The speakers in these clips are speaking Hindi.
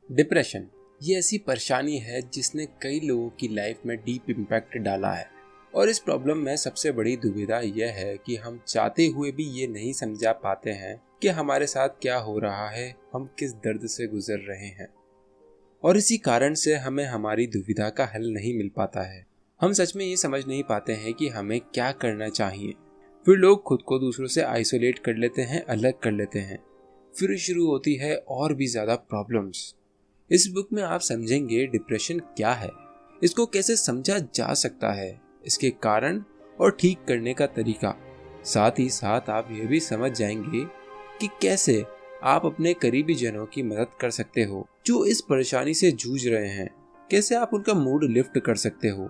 डिप्रेशन ये ऐसी परेशानी है जिसने कई लोगों की लाइफ में डीप इम्पैक्ट डाला है। और इस प्रॉब्लम में सबसे बड़ी दुविधा यह है कि हम चाहते हुए भी ये नहीं समझा पाते हैं कि हमारे साथ क्या हो रहा है, हम किस दर्द से गुजर रहे हैं। और इसी कारण से हमें हमारी दुविधा का हल नहीं मिल पाता है। हम सच में ये समझ नहीं पाते हैं कि हमें क्या करना चाहिए। फिर लोग खुद को दूसरों से आइसोलेट कर लेते हैं, अलग कर लेते हैं। फिर शुरू होती है और भी ज्यादा प्रॉब्लम्स। इस बुक में आप समझेंगे डिप्रेशन क्या है, इसको कैसे समझा जा सकता है, इसके कारण और ठीक करने का तरीका। साथ ही साथ आप ये भी समझ जाएंगे कि कैसे आप अपने करीबी जनों की मदद कर सकते हो जो इस परेशानी से जूझ रहे हैं। कैसे आप उनका मूड लिफ्ट कर सकते हो।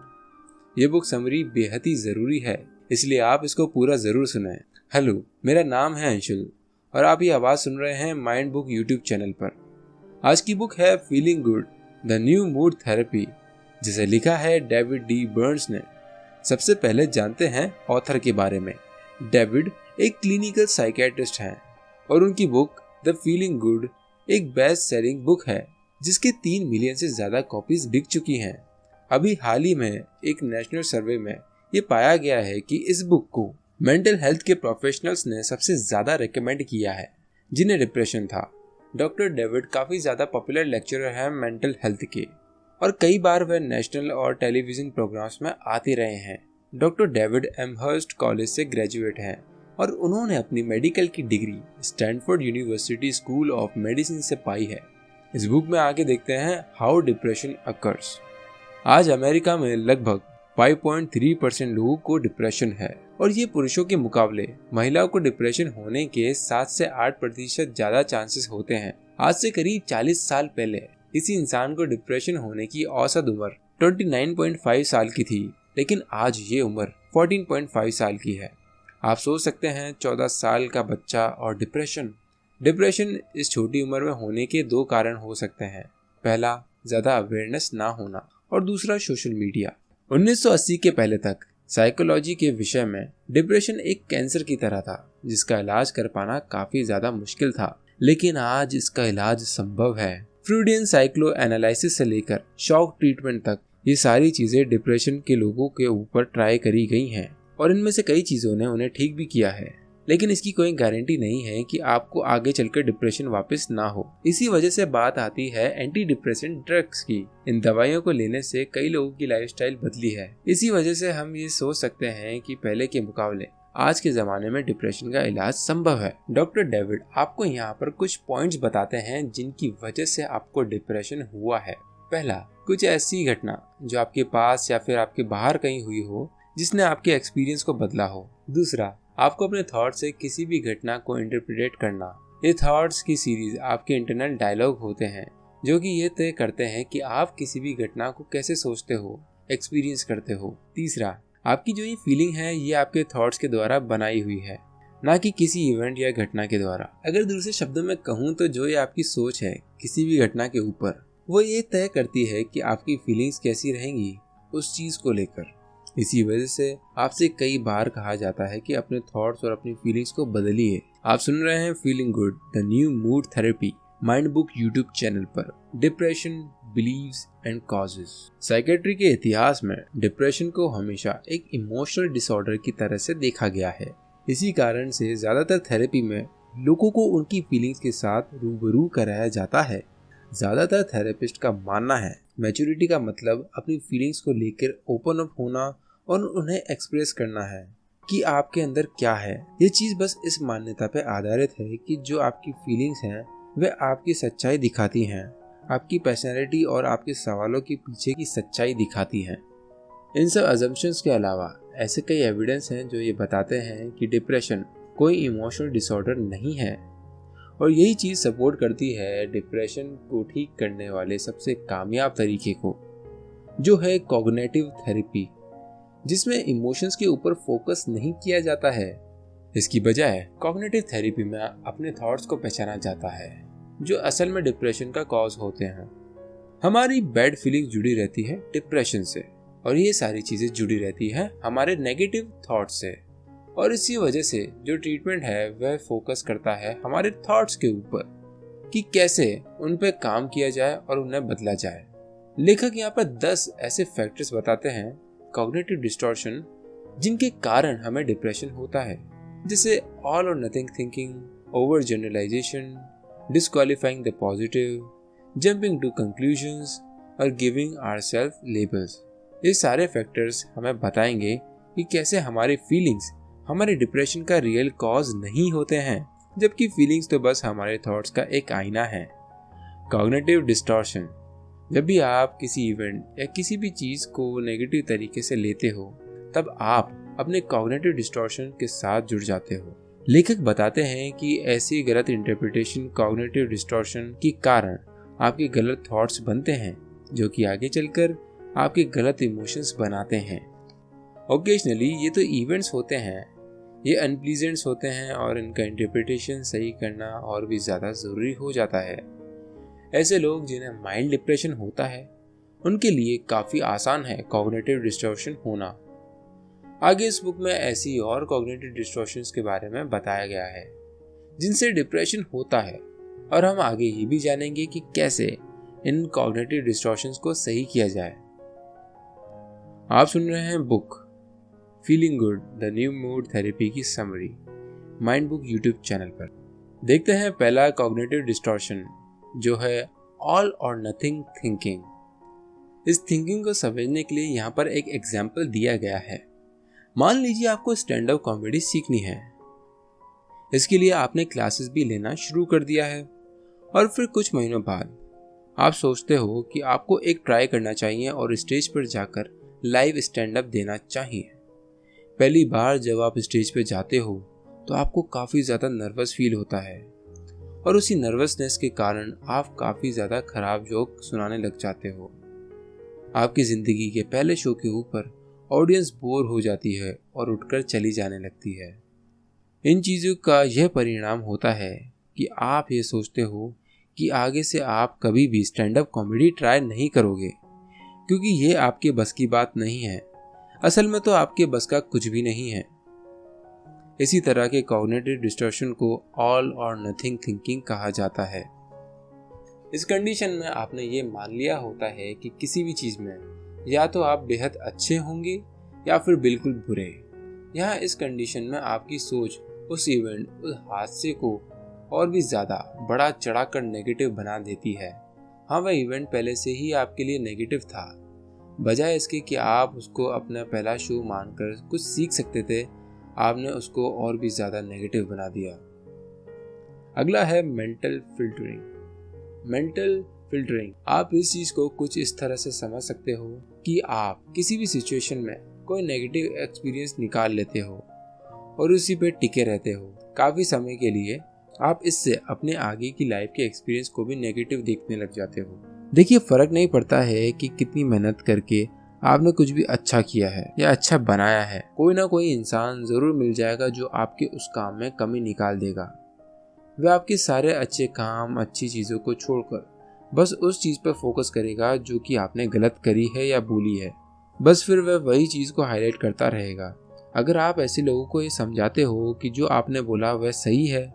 ये बुक समरी बेहद ही जरूरी है, इसलिए आप इसको पूरा जरूर सुनें। हेलो, मेरा नाम है अंशुल और आप ये आवाज सुन रहे हैं माइंड बुक यूट्यूब चैनल पर। आज की बुक है feeling good the new mood therapy, जिसे लिखा है डेविड डी बर्न्स ने। सबसे पहले जानते हैं ऑथर के बारे में। डेविड एक क्लिनिकल साइकियाट्रिस्ट हैं और उनकी बुक द फीलिंग गुड एक बेस्ट सेलिंग बुक है जिसके 3 मिलियन से ज्यादा कॉपीज बिक चुकी हैं। अभी हाल ही में एक नेशनल सर्वे में ये पाया गया है कि इस बुक को मेंटल हेल्थ के प्रोफेशनल्स ने सबसे ज्यादा रिकमेंड किया है जिन्हें डिप्रेशन था। डॉक्टर डेविड काफ़ी ज़्यादा पॉपुलर लेक्चरर हैं मेंटल हेल्थ के और कई बार वह नेशनल और टेलीविज़न प्रोग्राम्स में आते रहे हैं। डॉक्टर डेविड एमहर्स्ट कॉलेज से ग्रेजुएट हैं और उन्होंने अपनी मेडिकल की degree Stanford university school of medicine से पाई है। इस बुक में आगे देखते हैं हाउ डिप्रेशन अकर्स। आज अमेरिका में लगभग 5.3% लोगों को डिप्रेशन है और ये पुरुषों के मुकाबले महिलाओं को डिप्रेशन होने के 7 से 8% ज्यादा चांसेस होते हैं। आज से करीब 40 साल पहले किसी इंसान को डिप्रेशन होने की औसत उम्र 29.5 साल की थी, लेकिन आज ये उम्र 14.5 साल की है। आप सोच सकते हैं 14 साल का बच्चा और डिप्रेशन इस छोटी उम्र में होने के 2 कारण हो सकते हैं। पहला, ज्यादा अवेयरनेस ना होना और दूसरा, सोशल मीडिया। 1980 के पहले तक साइकोलॉजी के विषय में डिप्रेशन एक कैंसर की तरह था जिसका इलाज कर पाना काफी ज्यादा मुश्किल था, लेकिन आज इसका इलाज संभव है। फ्रूडियन साइक्लो एनालिसिस से लेकर शॉक ट्रीटमेंट तक ये सारी चीजें डिप्रेशन के लोगों के ऊपर ट्राई करी गई हैं और इनमें से कई चीजों ने उन्हें ठीक भी किया है, लेकिन इसकी कोई गारंटी नहीं है कि आपको आगे चलकर डिप्रेशन वापस ना हो। इसी वजह से बात आती है एंटी डिप्रेसेंट ड्रग्स की। इन दवाइयों को लेने से कई लोगों की लाइफस्टाइल बदली है। इसी वजह से हम ये सोच सकते हैं कि पहले के मुकाबले आज के जमाने में डिप्रेशन का इलाज संभव है। डॉक्टर डेविड आपको यहाँ पर कुछ पॉइंट्स बताते हैं जिनकी वजह से आपको डिप्रेशन हुआ है। पहला, कुछ ऐसी घटना जो आपके पास या फिर आपके बाहर कहीं हुई हो जिसने आपके एक्सपीरियंस को बदला हो। दूसरा, आपको अपने थॉट से किसी भी घटना को इंटरप्रेट करना। ये थॉट्स की सीरीज आपके इंटरनल डायलॉग होते हैं जो कि ये तय करते हैं कि आप किसी भी घटना को कैसे सोचते हो, एक्सपीरियंस करते हो। तीसरा, आपकी जो ये फीलिंग है ये आपके थॉट्स के द्वारा बनाई हुई है, ना कि किसी इवेंट या घटना के द्वारा। अगर दूसरे शब्दों में कहूँ तो जो ये आपकी सोच है किसी भी घटना के ऊपर, वो ये तय करती है कि आपकी फीलिंग्स कैसी रहेंगी उस चीज को लेकर। इसी वजह से आपसे कई बार कहा जाता है कि अपने थॉट्स और अपनी फीलिंग्स को बदलिए। आप सुन रहे हैं feeling good the new mood therapy mind book YouTube channel पर। Depression, beliefs and causes. Psychiatry के इतिहास में डिप्रेशन को हमेशा एक इमोशनल डिसऑर्डर की तरह से देखा गया है। इसी कारण से ज्यादातर थेरेपी में लोगों को उनकी फीलिंग्स के साथ रूबरू कराया जाता है। ज्यादातर थेरेपिस्ट का मानना है मैच्योरिटी का मतलब अपनी फीलिंग्स को लेकर ओपन अप होना और उन्हें एक्सप्रेस करना है कि आपके अंदर क्या है। ये चीज बस इस मान्यता पे आधारित है कि जो आपकी फीलिंग्स हैं वे आपकी सच्चाई दिखाती हैं, आपकी पर्सनैलिटी और आपके सवालों के पीछे की सच्चाई दिखाती हैं। इन सब अजम्पशंस के अलावा ऐसे कई एविडेंस हैं जो ये बताते हैं कि डिप्रेशन कोई इमोशनल डिसऑर्डर नहीं है और यही चीज सपोर्ट करती है डिप्रेशन को ठीक करने वाले सबसे कामयाब तरीके को, जो है कॉग्निटिव थेरेपी, जिसमें इमोशंस के ऊपर फोकस नहीं किया जाता है। इसकी बजाय कॉग्निटिव थेरेपी में अपने थॉट्स को पहचाना जाता है जो असल में डिप्रेशन का कॉज होते हैं। हमारी बैड फीलिंग जुड़ी रहती है डिप्रेशन से और ये सारी चीजें जुड़ी रहती है हमारे नेगेटिव थॉट्स से, और इसी वजह से जो ट्रीटमेंट है वह फोकस करता है हमारे थॉट्स के ऊपर कि कैसे उन पर काम किया जाए और उन्हें बदला जाए। लेखक यहाँ पर 10 ऐसे फैक्टर्स बताते हैं कॉग्निटिव डिस्टॉर्शन जिनके कारण हमें डिप्रेशन होता है, जैसे ऑल और nothing thinking, over generalisation, disqualifying the positive, jumping to conclusions और गिविंग आवरसेल्फ लेबल्स। ये सारे फैक्टर्स हमें बताएंगे कि कैसे हमारी फीलिंग्स हमारे डिप्रेशन का रियल कॉज नहीं होते हैं, जबकि फीलिंग्स तो बस हमारे थॉट्स का एक आईना है। कॉग्निटिव डिस्टॉर्शन: जब भी आप किसी इवेंट या किसी भी चीज को नेगेटिव तरीके से लेते हो, तब आप अपने कॉग्निटिव डिस्टॉर्शन के साथ जुड़ जाते हो। लेखक बताते हैं कि ऐसी गलत इंटरप्रिटेशन कॉग्निटिव डिस्टॉर्शन के कारण आपके गलत थॉट्स बनते हैं, जो कि आगे चलकर आपके गलत इमोशंस बनाते हैं। ओकेजनली ये तो इवेंट्स होते हैं, ये अनप्लीजेंट्स होते हैं और इनका इंटरप्रिटेशन सही करना और भी ज़्यादा ज़रूरी हो जाता है। ऐसे लोग जिन्हें माइल्ड डिप्रेशन होता है, उनके लिए काफ़ी आसान है कॉग्निटिव डिस्टॉर्शन होना। आगे इस बुक में ऐसी और कॉग्निटिव डिस्टॉर्शंस के बारे में बताया गया है जिनसे डिप्रेशन होता है, और हम आगे ये भी जानेंगे कि कैसे इन कॉग्निटिव डिस्टॉर्शंस को सही किया जाए। आप सुन रहे हैं book feeling good the new mood therapy की summary mind book YouTube channel पर। देखते हैं पहला कॉग्निटिव डिस्टॉर्शन, जो है ऑल और नथिंग थिंकिंग। इस थिंकिंग को समझने के लिए यहाँ पर एक एग्जाम्पल दिया गया है। मान लीजिए आपको स्टैंड अप कॉमेडी सीखनी है। इसके लिए आपने क्लासेस भी लेना शुरू कर दिया है, और फिर कुछ महीनों बाद आप सोचते हो कि आपको एक ट्राई करना चाहिए और स्टेज पर जाकर लाइव स्टैंड अप देना चाहिए। पहली बार जब आप स्टेज पर जाते हो तो आपको काफ़ी ज़्यादा नर्वस फील होता है, और उसी नर्वसनेस के कारण आप काफ़ी ज़्यादा खराब जोक सुनाने लग जाते हो। आपकी ज़िंदगी के पहले शो के ऊपर ऑडियंस बोर हो जाती है और उठकर चली जाने लगती है। इन चीज़ों का यह परिणाम होता है कि आप ये सोचते हो कि आगे से आप कभी भी स्टैंड अप कॉमेडी ट्राई नहीं करोगे, क्योंकि ये आपके बस की बात नहीं है। असल में तो आपके बस का कुछ भी नहीं है। इसी तरह के कॉग्निटिव डिस्टॉर्शन को ऑल और नथिंग थिंकिंग कहा जाता है। इस कंडीशन में आपने ये मान लिया होता है कि किसी भी चीज़ में या तो आप बेहद अच्छे होंगे या फिर बिल्कुल बुरे। यहाँ इस कंडीशन में आपकी सोच उस इवेंट, उस हादसे को और भी ज़्यादा बड़ा चढ़ाकर नेगेटिव बना देती है। हाँ, वह इवेंट पहले से ही आपके लिए नेगेटिव था। बजाय इसके कि आप उसको अपना पहला शो मानकर कुछ सीख सकते थे, आपने उसको और भी ज़्यादा नेगेटिव बना दिया। अगला है मेंटल फिल्टरिंग। मेंटल फिल्टरिंग, आप इस चीज़ को कुछ इस तरह से समझ सकते हो कि आप किसी भी सिचुएशन में कोई नेगेटिव एक्सपीरियंस निकाल लेते हो और उसी पे टिके रहते हो काफ़ी समय के लिए। आप इससे अपने आगे की लाइफ के एक्सपीरियंस को भी नेगेटिव देखने लग जाते हो। देखिए, फ़र्क नहीं पड़ता है कि कितनी मेहनत करके आपने कुछ भी अच्छा किया है या अच्छा बनाया है, कोई ना कोई इंसान ज़रूर मिल जाएगा जो आपके उस काम में कमी निकाल देगा। वह आपके सारे अच्छे काम, अच्छी चीज़ों को छोड़कर बस उस चीज़ पर फोकस करेगा जो कि आपने गलत करी है या बोली है। बस फिर वह वही चीज़ को हाईलाइट करता रहेगा। अगर आप ऐसे लोगों को ये समझाते हो कि जो आपने बोला वह सही है,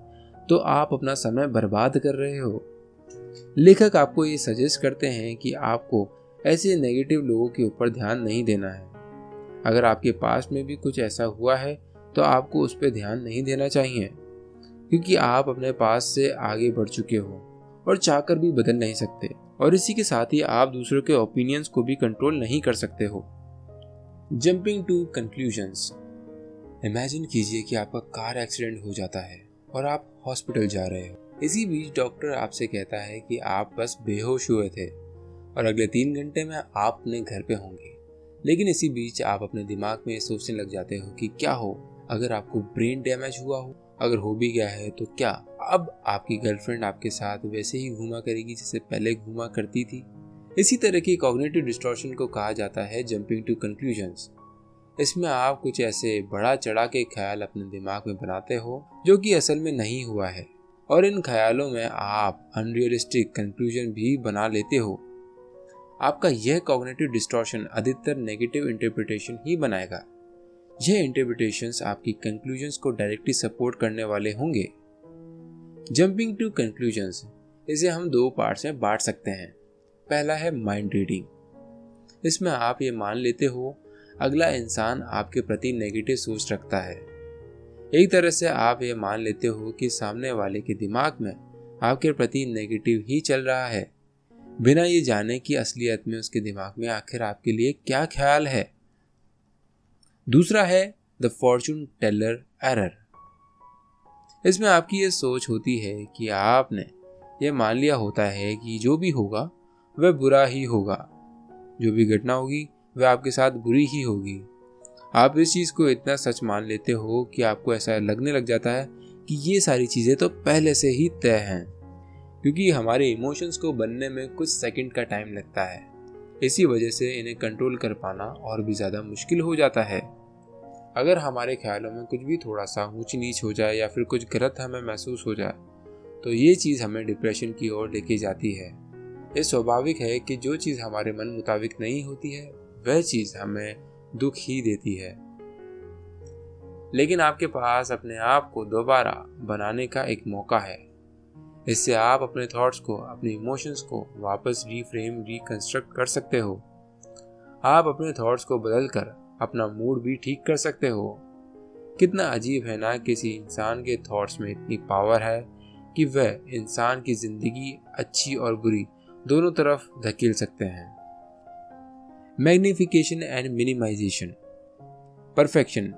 तो आप अपना समय बर्बाद कर रहे हो। लेखक आपको ये सजेस्ट करते हैं कि आपको ऐसे नेगेटिव लोगों के ऊपर ध्यान नहीं देना है। अगर आपके पास में भी कुछ ऐसा हुआ है तो आपको उस पर ध्यान नहीं देना चाहिए, क्योंकि आप अपने पास से आगे बढ़ चुके हो और चाहकर भी बदल नहीं सकते, और इसी के साथ ही आप दूसरों के ओपिनियंस को भी कंट्रोल नहीं कर सकते हो। Jumping to conclusions. इमेजिन कीजिए कि आपका कार एक्सीडेंट हो जाता है और आप हॉस्पिटल जा रहे हो। इसी बीच डॉक्टर आपसे कहता है कि आप बस बेहोश हुए थे और अगले 3 घंटे में आप अपने घर पे होंगे। लेकिन इसी बीच आप अपने दिमाग में सोचने लग जाते हो कि क्या हो अगर आपको ब्रेन डैमेज हुआ हो, अगर हो भी गया है तो क्या अब आपकी गर्लफ्रेंड आपके साथ वैसे ही घूमा करेगी जैसे पहले घूमा करती थी। इसी तरह की कॉग्निटिव डिस्टॉर्शन को कहा जाता है जंपिंग टू कंक्लूजन्स। इसमें आप कुछ ऐसे बड़ा चढ़ा के ख्याल अपने दिमाग में बनाते हो जो कि असल में नहीं हुआ है, और इन ख्यालों में आप अनरियलिस्टिक कंक्लूजन भी बना लेते हो। आपका यह कॉग्निटिव डिस्टॉर्शन अधिकतर नेगेटिव इंटरप्रिटेशन ही बनाएगा। यह इंटरप्रिटेशंस आपकी कंक्लूजन्स को डायरेक्टली सपोर्ट करने वाले होंगे। जंपिंग टू कंक्लूजन्स इसे हम दो पार्ट्स में बांट सकते हैं। पहला है माइंड रीडिंग। इसमें आप ये मान लेते हो अगला इंसान आपके प्रति नेगेटिव सोच रखता है। एक तरह से आप ये मान लेते हो कि सामने वाले के दिमाग में आपके प्रति नेगेटिव ही चल रहा है, बिना ये जाने कि असलियत में उसके दिमाग में आखिर आपके लिए क्या ख्याल है। दूसरा है द फॉर्चून टेलर एरर। इसमें आपकी ये सोच होती है कि आपने ये मान लिया होता है कि जो भी होगा वह बुरा ही होगा, जो भी घटना होगी वह आपके साथ बुरी ही होगी। आप इस चीज़ को इतना सच मान लेते हो कि आपको ऐसा लगने लग जाता है कि ये सारी चीज़ें तो पहले से ही तय हैं, क्योंकि हमारे इमोशंस को बनने में कुछ सेकंड का टाइम लगता है। इसी वजह से इन्हें कंट्रोल कर पाना और भी ज़्यादा मुश्किल हो जाता है। अगर हमारे ख्यालों में कुछ भी थोड़ा सा ऊंच नीच हो जाए या फिर कुछ गलत हमें महसूस हो जाए तो ये चीज़ हमें डिप्रेशन की ओर लेके जाती है। ये स्वाभाविक है कि जो चीज़ हमारे मन मुताबिक नहीं होती है वह चीज़ हमें दुख ही देती है। लेकिन आपके पास अपने आप को दोबारा बनाने का एक मौका है। इससे आप अपने थॉट्स को, अपने इमोशंस को वापस रीफ्रेम, रिकंस्ट्रक्ट कर सकते हो। आप अपने थॉट्स को बदलकर अपना मूड भी ठीक कर सकते हो। कितना अजीब है ना, किसी इंसान के थॉट्स में इतनी पावर है कि वह इंसान की जिंदगी अच्छी और बुरी दोनों तरफ धकेल सकते हैं। Magnification and minimisation. परफेक्शन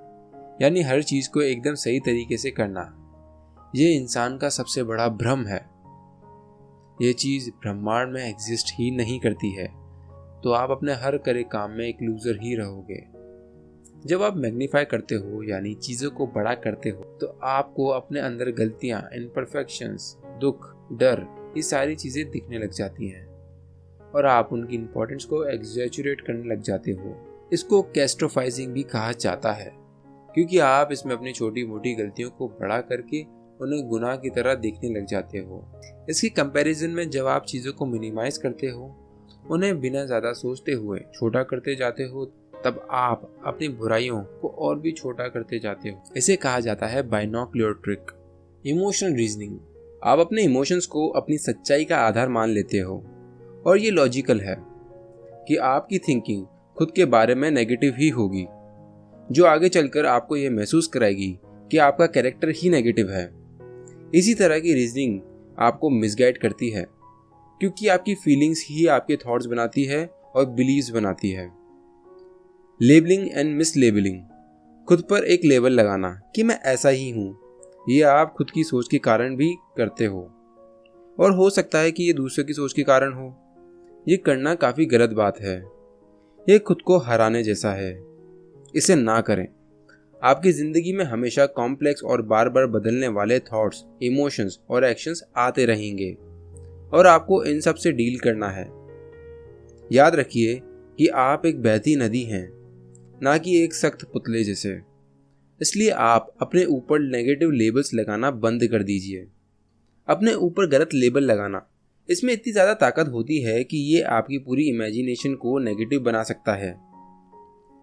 यानी हर चीज को एकदम सही तरीके से करना, ये इंसान का सबसे बड़ा भ्रम है। ये चीज ब्रह्मांड में एग्जिस्ट ही नहीं करती है, तो आप अपने हर करे काम में एक लूजर ही रहोगे। जब आप मैग्नीफाई करते हो यानी चीजों को बड़ा करते हो तो आपको अपने अंदर गलतियां, इम्परफेक्शंस, दुख, डर, ये सारी चीजें दिखने लग जाती हैं और आप उनकी इंपॉर्टेंस को एग्जैजुरेट करने लग जाते हो। इसको कैटास्ट्रोफाइजिंग भी कहा जाता है, क्योंकि आप इसमें अपनी छोटी मोटी गलतियों को बड़ा करके उन्हें गुनाह की तरह देखने लग जाते हो। इसके कंपैरिजन में जब आप चीज़ों को मिनिमाइज करते हो, उन्हें बिना ज़्यादा सोचते हुए छोटा करते जाते हो, तब आप अपनी बुराइयों को और भी छोटा करते जाते हो। इसे कहा जाता है बाइनोक्युलर ट्रिक। Emotional reasoning. आप अपने इमोशंस को अपनी सच्चाई का आधार मान लेते हो और ये लॉजिकल है कि आपकी थिंकिंग खुद के बारे में नेगेटिव ही होगी, जो आगे चलकर आपको ये महसूस कराएगी कि आपका कैरेक्टर ही नेगेटिव है। इसी तरह की रीजनिंग आपको मिसगाइड करती है, क्योंकि आपकी फीलिंग्स ही आपके थॉट्स बनाती है और बिलीव्स बनाती है। Labelling and mislabelling. खुद पर एक लेबल लगाना कि मैं ऐसा ही हूँ, ये आप खुद की सोच के कारण भी करते हो और हो सकता है कि ये दूसरे की सोच के कारण हो। ये करना काफ़ी गलत बात है। ये खुद को हराने जैसा है। इसे ना करें। आपकी ज़िंदगी में हमेशा कॉम्प्लेक्स और बार बार बदलने वाले थॉट्स, इमोशंस और एक्शंस आते रहेंगे और आपको इन सब से डील करना है। याद रखिए कि आप एक बहती नदी हैं, ना कि एक सख्त पुतले जैसे। इसलिए आप अपने ऊपर नेगेटिव लेबल्स लगाना बंद कर दीजिए। अपने ऊपर गलत लेबल लगाना, इसमें इतनी ज़्यादा ताकत होती है कि ये आपकी पूरी इमेजिनेशन को नेगेटिव बना सकता है।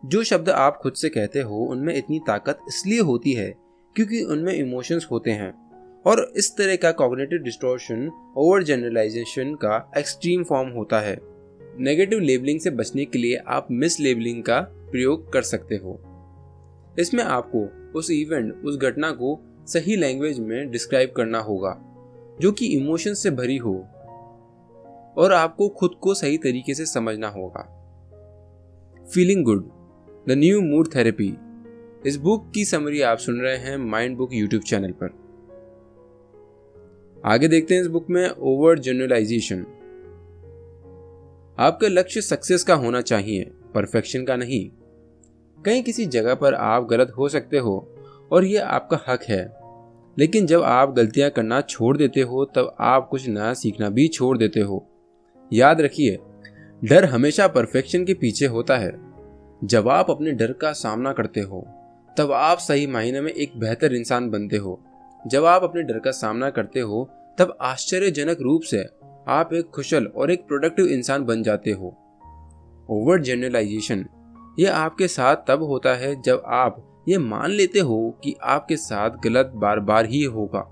जो शब्द आप खुद से कहते हो उनमें इतनी ताकत इसलिए होती है क्योंकि उनमें इमोशंस होते हैं, और इस तरह का कॉग्निटिव डिस्टॉर्शन ओवर जनरलाइजेशन का एक्सट्रीम फॉर्म होता है। नेगेटिव लेबलिंग से बचने के लिए आप मिस लेबलिंग का प्रयोग कर सकते हो। इसमें आपको उस इवेंट, उस घटना को सही लैंग्वेज में डिस्क्राइब करना होगा जो कि इमोशन से भरी हो, और आपको खुद को सही तरीके से समझना होगा। Feeling good, the new mood therapy. इस बुक की समरी आप सुन रहे हैं माइंड बुक यूट्यूब चैनल पर। आगे देखते हैं इस बुक में ओवर जनरलाइजेशन। आपका लक्ष्य सक्सेस का होना चाहिए, परफेक्शन का नहीं। कहीं किसी जगह पर आप गलत हो सकते हो और यह आपका हक है, लेकिन जब आप गलतियां करना छोड़ देते हो तब आप कुछ नया सीखना भी छोड़ देते हो। याद रखिए, डर हमेशा परफेक्शन के पीछे होता है। जब आप अपने डर का सामना करते हो तब आप सही मायने में एक बेहतर इंसान बनते हो। जब आप अपने डर का सामना करते हो तब आश्चर्यजनक रूप से आप एक कुशल और एक प्रोडक्टिव इंसान बन जाते हो। ओवर जनरलाइजेशन, यह आपके साथ तब होता है जब आप ये मान लेते हो कि आपके साथ गलत बार बार ही होगा।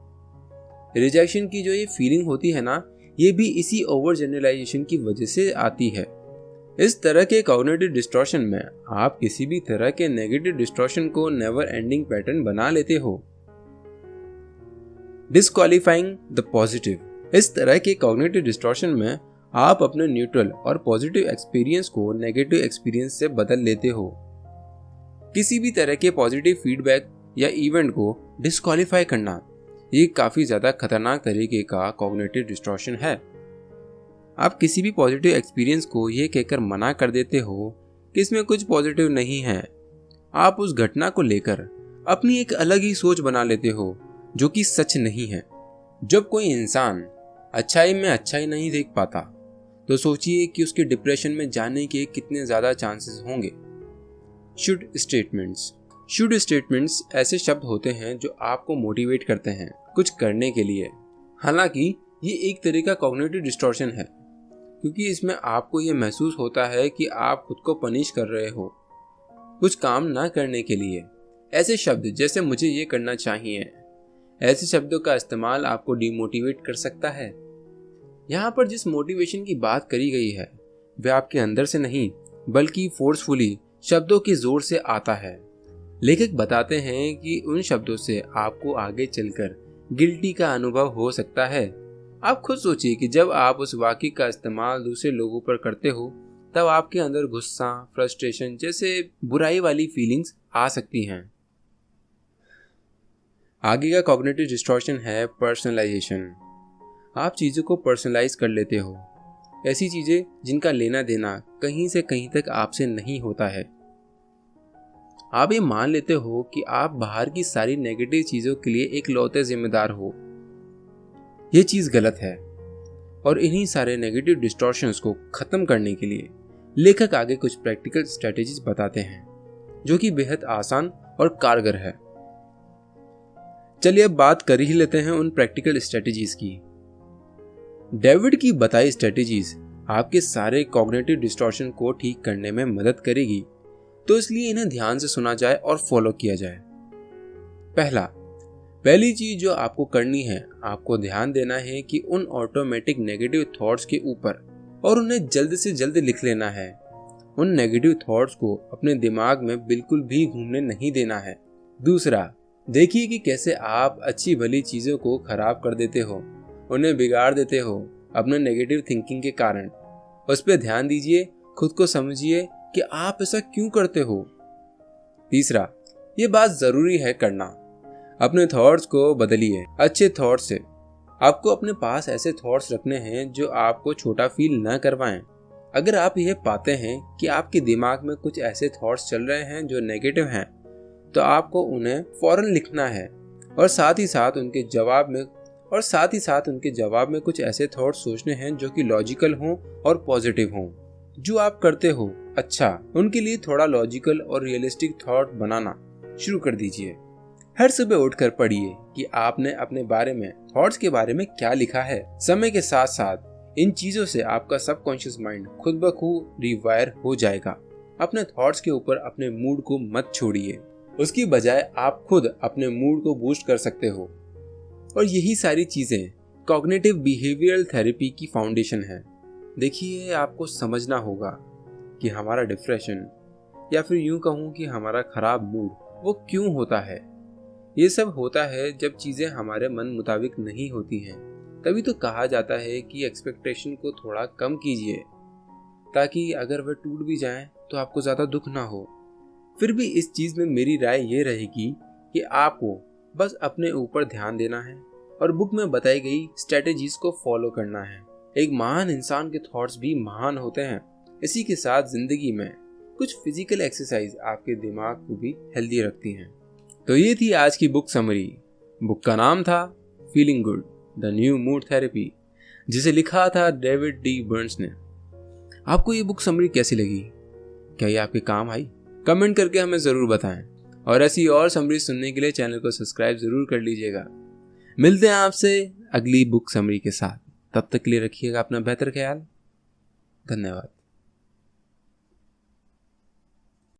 रिजेक्शन की जो ये फीलिंग होती है ना, ये भी इसी ओवर जनरलाइजेशन की वजह से आती है। इस तरह के कॉग्निटिव डिस्टॉर्शन में आप किसी भी तरह के नेगेटिव डिस्टॉर्शन को नेवर एंडिंग पैटर्न बना लेते हो। डिस्क्वालिफाइंग द पॉजिटिव। इस तरह के कॉग्निटिव डिस्टॉर्शन में आप अपने न्यूट्रल और पॉजिटिव एक्सपीरियंस को नेगेटिव एक्सपीरियंस से बदल लेते हो। किसी भी तरह के पॉजिटिव फीडबैक या इवेंट को डिस्क्वालीफाई करना ये काफ़ी ज़्यादा खतरनाक तरीके का कॉग्निटिव डिस्टॉर्शन है। आप किसी भी पॉजिटिव एक्सपीरियंस को ये कहकर मना कर देते हो कि इसमें कुछ पॉजिटिव नहीं है। आप उस घटना को लेकर अपनी एक अलग ही सोच बना लेते हो जो कि सच नहीं है। जब कोई इंसान अच्छाई में अच्छाई नहीं देख पाता तो सोचिए कि उसके डिप्रेशन में जाने के कितने ज़्यादा चांसेस होंगे। Should statements. शुड स्टेटमेंट्स ऐसे शब्द होते हैं जो आपको मोटिवेट करते हैं कुछ करने के लिए। हालांकि ये एक तरह का कॉग्निटिव डिस्टॉर्शन है क्योंकि इसमें आपको ये महसूस होता है कि आप खुद को पनिश कर रहे हो कुछ काम ना करने के लिए। ऐसे शब्द जैसे मुझे ये करना चाहिए, ऐसे शब्दों का इस्तेमाल आपको डिमोटिवेट कर सकता है। यहाँ पर जिस मोटिवेशन की बात करी गई है वह आपके अंदर से नहीं बल्कि फोर्सफुली शब्दों के जोर से आता है। लेखक बताते हैं कि उन शब्दों से आपको आगे चलकर गिल्टी का अनुभव हो सकता है। आप खुद सोचिए कि जब आप उस वाक्य का इस्तेमाल दूसरे लोगों पर करते हो तब आपके अंदर गुस्सा, फ्रस्ट्रेशन जैसे बुराई वाली फीलिंग्स आ सकती हैं। आगे का कॉग्निटिव डिस्टॉर्शन है पर्सनलाइजेशन। आप चीज़ों को पर्सनलाइज कर लेते हो, ऐसी चीज़ें जिनका लेना देना कहीं से कहीं तक आपसे नहीं होता है। आप ये मान लेते हो कि आप बाहर की सारी नेगेटिव चीज़ों के लिए इकलौते जिम्मेदार हो। ये चीज़ गलत है और इन्हीं सारे नेगेटिव डिस्टॉर्शंस को ख़त्म करने के लिए लेखक आगे कुछ प्रैक्टिकल स्ट्रेटेजीज बताते हैं जो कि बेहद आसान और कारगर है। चलिए अब बात कर ही लेते हैं उन प्रैक्टिकल स्ट्रेटेजीज की। डेविड की बताई स्ट्रेटेजीज आपके सारे कॉग्निटिव डिस्टॉर्शन को ठीक करने में मदद करेगी, तो इसलिए इन्हें ध्यान से सुना जाए और फॉलो किया जाए। पहली चीज जो आपको करनी है, आपको ध्यान देना है कि उन ऑटोमेटिक नेगेटिव थॉट्स के ऊपर और उन्हें जल्द से जल्द लिख लेना है। उन नेगेटिव थॉट्स को अपने दिमाग में बिल्कुल भी घूमने नहीं देना है। दूसरा, देखिए कि कैसे आप अच्छी भली चीज़ों को खराब कर देते हो, उन्हें बिगाड़ देते हो अपने नेगेटिव थिंकिंग के कारण। उस पर ध्यान दीजिए, खुद को समझिए कि आप ऐसा क्यों करते हो। तीसरा, ये बात ज़रूरी है करना, अपने थॉट्स को बदलिए अच्छे थॉट्स से। आपको अपने पास ऐसे थॉट्स रखने हैं जो आपको छोटा फील न करवाएं। अगर आप यह पाते हैं कि आपके दिमाग में कुछ ऐसे थॉट्स चल रहे हैं जो नेगेटिव हैं, तो आपको उन्हें फौरन लिखना है और साथ ही साथ उनके जवाब में कुछ ऐसे थॉट्स सोचने हैं जो कि लॉजिकल हों और पॉजिटिव हों। जो आप करते हो अच्छा, उनके लिए थोड़ा लॉजिकल और रियलिस्टिक थॉट बनाना शुरू कर दीजिए। हर सुबह उठकर पढ़िए कि आपने अपने बारे में, थॉट्स के बारे में क्या लिखा है। समय के साथ साथ इन चीजों से आपका सबकॉन्शियस माइंड खुद ब खुद रिवायर हो जाएगा। अपने थॉट्स के ऊपर अपने मूड को मत छोड़िए, उसकी बजाय आप खुद अपने मूड को बूस्ट कर सकते हो। और यही सारी चीजें कॉग्निटिव बिहेवियरल थेरेपी की फाउंडेशन है। देखिए, आपको समझना होगा कि हमारा डिप्रेशन या फिर यूं कहूँ कि हमारा खराब मूड वो क्यों होता है। ये सब होता है जब चीज़ें हमारे मन मुताबिक नहीं होती हैं। तभी तो कहा जाता है कि एक्सपेक्टेशन को थोड़ा कम कीजिए ताकि अगर वह टूट भी जाए तो आपको ज़्यादा दुख ना हो। फिर भी इस चीज़ में मेरी राय ये रहेगी कि आपको बस अपने ऊपर ध्यान देना है और बुक में बताई गई स्ट्रेटेजीज को फॉलो करना है। एक महान इंसान के थॉट्स भी महान होते हैं। इसी के साथ जिंदगी में कुछ फिजिकल एक्सरसाइज आपके दिमाग को भी हेल्दी रखती हैं। तो ये थी आज की बुक समरी। बुक का नाम था feeling good the new mood therapy, जिसे लिखा था डेविड डी बर्न्स ने। आपको ये बुक समरी कैसी लगी? क्या ये आपके काम आई? कमेंट करके हमें ज़रूर बताएं और ऐसी और समरी सुनने के लिए चैनल को सब्सक्राइब ज़रूर कर लीजिएगा। मिलते हैं आपसे अगली बुक समरी के साथ। तब तक के लिए रखिएगा अपना बेहतर ख्याल। धन्यवाद।